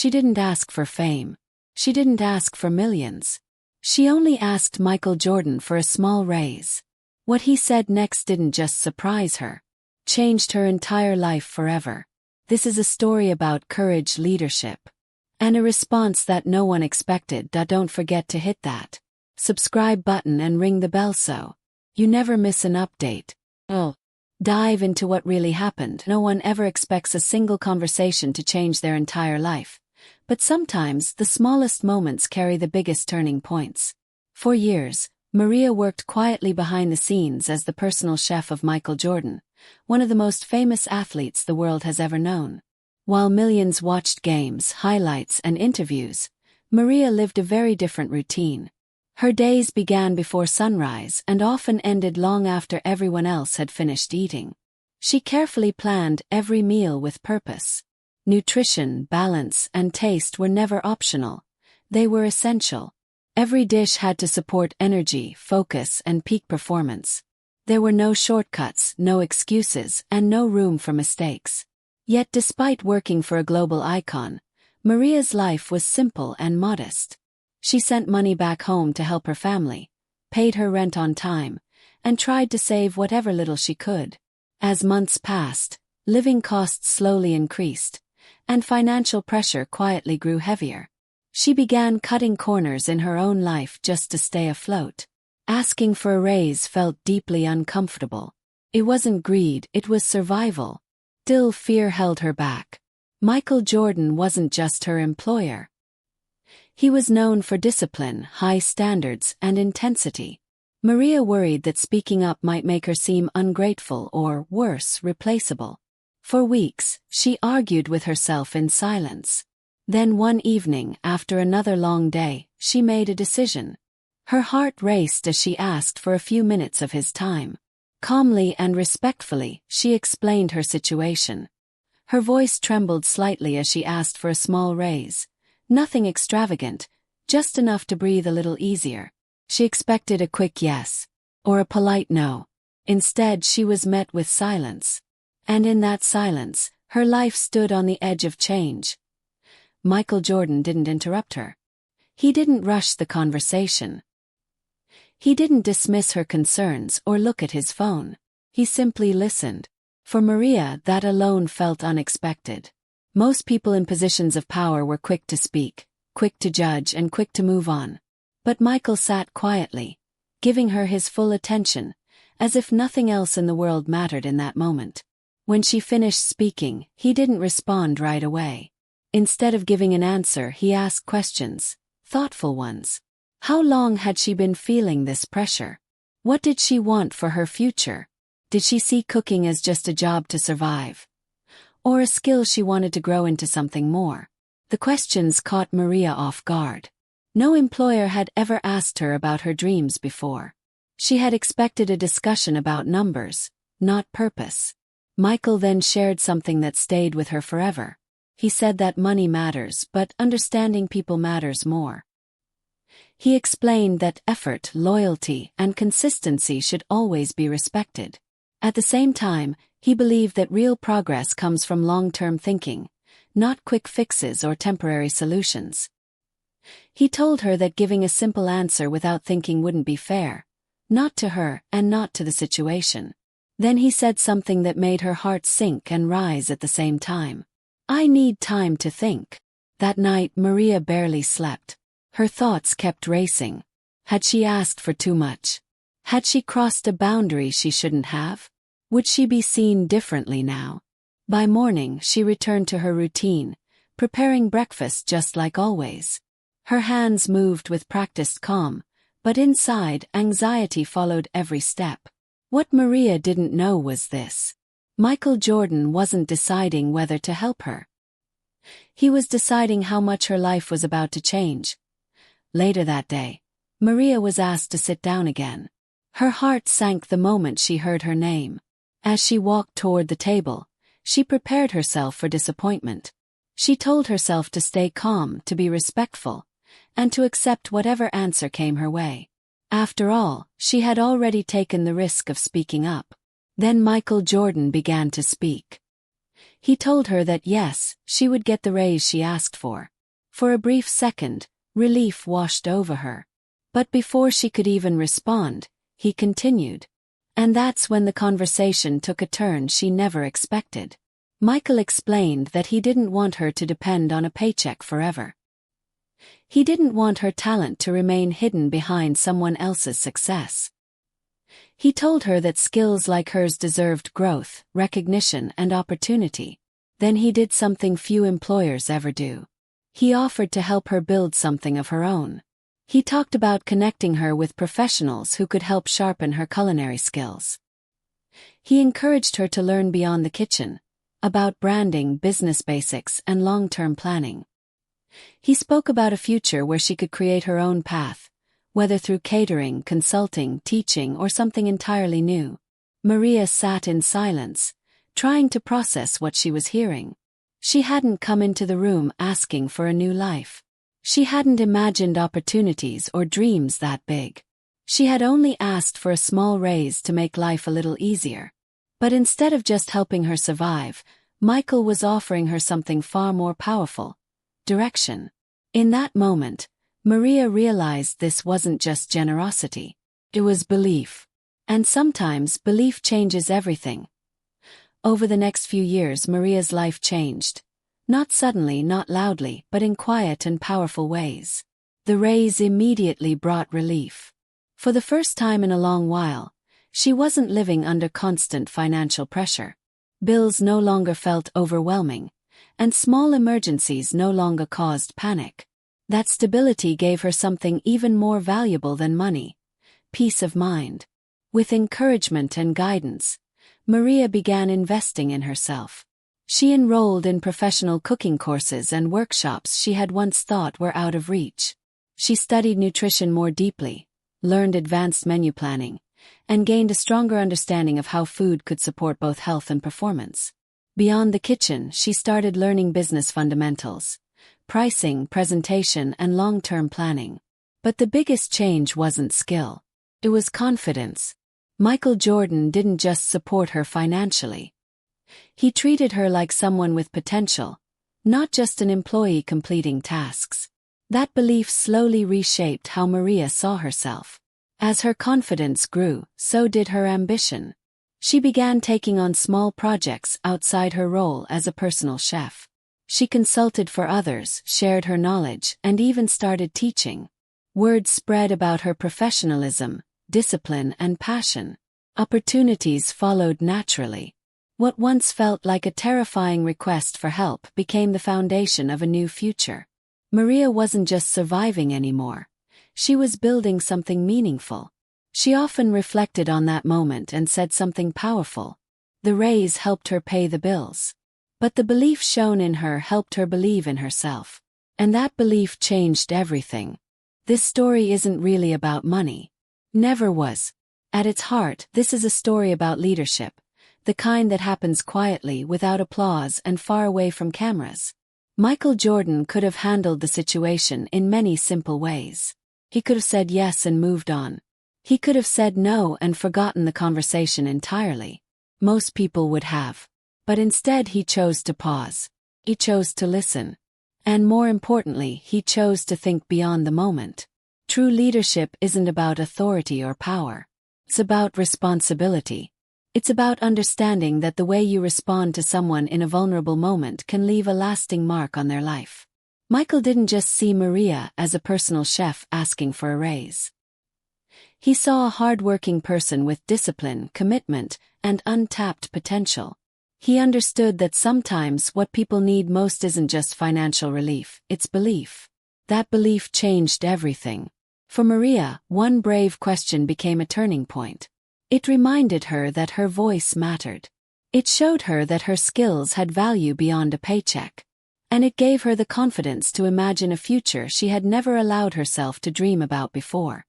She didn't ask for fame. She didn't ask for millions. She only asked Michael Jordan for a small raise. What he said next didn't just surprise her. Changed her entire life forever. This is a story about courage, leadership, and a response that no one expected. Don't forget to hit that subscribe button and ring the bell so you never miss an update. Dive into what really happened. No one ever expects a single conversation to change their entire life. But sometimes the smallest moments carry the biggest turning points. For years, Maria worked quietly behind the scenes as the personal chef of Michael Jordan, one of the most famous athletes the world has ever known. While millions watched games, highlights, and interviews, Maria lived a very different routine. Her days began before sunrise and often ended long after everyone else had finished eating. She carefully planned every meal with purpose. Nutrition, balance, and taste were never optional. They were essential. Every dish had to support energy, focus, and peak performance. There were no shortcuts, no excuses, and no room for mistakes. Yet despite working for a global icon, Maria's life was simple and modest. She sent money back home to help her family, paid her rent on time, and tried to save whatever little she could. As months passed, living costs slowly increased, and financial pressure quietly grew heavier. She began cutting corners in her own life just to stay afloat. Asking for a raise felt deeply uncomfortable. It wasn't greed, it was survival. Still, fear held her back. Michael Jordan wasn't just her employer. He was known for discipline, high standards, and intensity. Maria worried that speaking up might make her seem ungrateful or, worse, replaceable. For weeks, she argued with herself in silence. Then one evening, after another long day, she made a decision. Her heart raced as she asked for a few minutes of his time. Calmly and respectfully, she explained her situation. Her voice trembled slightly as she asked for a small raise. Nothing extravagant, just enough to breathe a little easier. She expected a quick yes, or a polite no. Instead, she was met with silence. And in that silence, her life stood on the edge of change. Michael Jordan didn't interrupt her. He didn't rush the conversation. He didn't dismiss her concerns or look at his phone. He simply listened. For Maria, that alone felt unexpected. Most people in positions of power were quick to speak, quick to judge, and quick to move on. But Michael sat quietly, giving her his full attention, as if nothing else in the world mattered in that moment. When she finished speaking, he didn't respond right away. Instead of giving an answer, he asked questions, thoughtful ones. How long had she been feeling this pressure? What did she want for her future? Did she see cooking as just a job to survive? Or a skill she wanted to grow into something more? The questions caught Maria off guard. No employer had ever asked her about her dreams before. She had expected a discussion about numbers, not purpose. Michael then shared something that stayed with her forever. He said that money matters, but understanding people matters more. He explained that effort, loyalty, and consistency should always be respected. At the same time, he believed that real progress comes from long-term thinking, not quick fixes or temporary solutions. He told her that giving a simple answer without thinking wouldn't be fair, not to her and not to the situation. Then he said something that made her heart sink and rise at the same time. "I need time to think." That night, Maria barely slept. Her thoughts kept racing. Had she asked for too much? Had she crossed a boundary she shouldn't have? Would she be seen differently now? By morning, she returned to her routine, preparing breakfast just like always. Her hands moved with practiced calm, but inside, anxiety followed every step. What Maria didn't know was this. Michael Jordan wasn't deciding whether to help her. He was deciding how much her life was about to change. Later that day, Maria was asked to sit down again. Her heart sank the moment she heard her name. As she walked toward the table, she prepared herself for disappointment. She told herself to stay calm, to be respectful, and to accept whatever answer came her way. After all, she had already taken the risk of speaking up. Then Michael Jordan began to speak. He told her that yes, she would get the raise she asked for. For a brief second, relief washed over her. But before she could even respond, he continued. And that's when the conversation took a turn she never expected. Michael explained that he didn't want her to depend on a paycheck forever. He didn't want her talent to remain hidden behind someone else's success. He told her that skills like hers deserved growth, recognition, and opportunity. Then he did something few employers ever do. He offered to help her build something of her own. He talked about connecting her with professionals who could help sharpen her culinary skills. He encouraged her to learn beyond the kitchen, about branding, business basics, and long-term planning. He spoke about a future where she could create her own path, whether through catering, consulting, teaching, or something entirely new. Maria sat in silence, trying to process what she was hearing. She hadn't come into the room asking for a new life. She hadn't imagined opportunities or dreams that big. She had only asked for a small raise to make life a little easier. But instead of just helping her survive, Michael was offering her something far more powerful: direction. In that moment, Maria realized this wasn't just generosity. It was belief. And sometimes belief changes everything. Over the next few years, Maria's life changed. Not suddenly, not loudly, but in quiet and powerful ways. The raise immediately brought relief. For the first time in a long while, she wasn't living under constant financial pressure. Bills no longer felt overwhelming, and small emergencies no longer caused panic. That stability gave her something even more valuable than money: peace of mind. With encouragement and guidance, Maria began investing in herself. She enrolled in professional cooking courses and workshops she had once thought were out of reach. She studied nutrition more deeply, learned advanced menu planning, and gained a stronger understanding of how food could support both health and performance. Beyond the kitchen, she started learning business fundamentals: pricing, presentation, and long-term planning. But the biggest change wasn't skill. It was confidence. Michael Jordan didn't just support her financially. He treated her like someone with potential, not just an employee completing tasks. That belief slowly reshaped how Maria saw herself. As her confidence grew, so did her ambition. She began taking on small projects outside her role as a personal chef. She consulted for others, shared her knowledge, and even started teaching. Word spread about her professionalism, discipline, and passion. Opportunities followed naturally. What once felt like a terrifying request for help became the foundation of a new future. Maria wasn't just surviving anymore. She was building something meaningful. She often reflected on that moment and said something powerful. The raise helped her pay the bills. But the belief shown in her helped her believe in herself. And that belief changed everything. This story isn't really about money. Never was. At its heart, this is a story about leadership, the kind that happens quietly, without applause, and far away from cameras. Michael Jordan could have handled the situation in many simple ways. He could have said yes and moved on. He could have said no and forgotten the conversation entirely. Most people would have. But instead he chose to pause. He chose to listen. And more importantly, he chose to think beyond the moment. True leadership isn't about authority or power. It's about responsibility. It's about understanding that the way you respond to someone in a vulnerable moment can leave a lasting mark on their life. Michael didn't just see Maria as a personal chef asking for a raise. He saw a hard-working person with discipline, commitment, and untapped potential. He understood that sometimes what people need most isn't just financial relief, it's belief. That belief changed everything. For Maria, one brave question became a turning point. It reminded her that her voice mattered. It showed her that her skills had value beyond a paycheck. And it gave her the confidence to imagine a future she had never allowed herself to dream about before.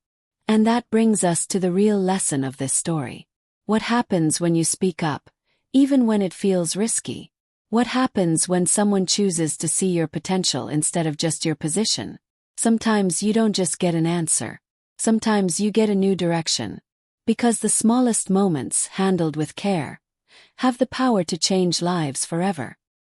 And that brings us to the real lesson of this story. What happens when you speak up, even when it feels risky? What happens when someone chooses to see your potential instead of just your position? Sometimes you don't just get an answer. Sometimes you get a new direction. Because the smallest moments, handled with care, have the power to change lives forever.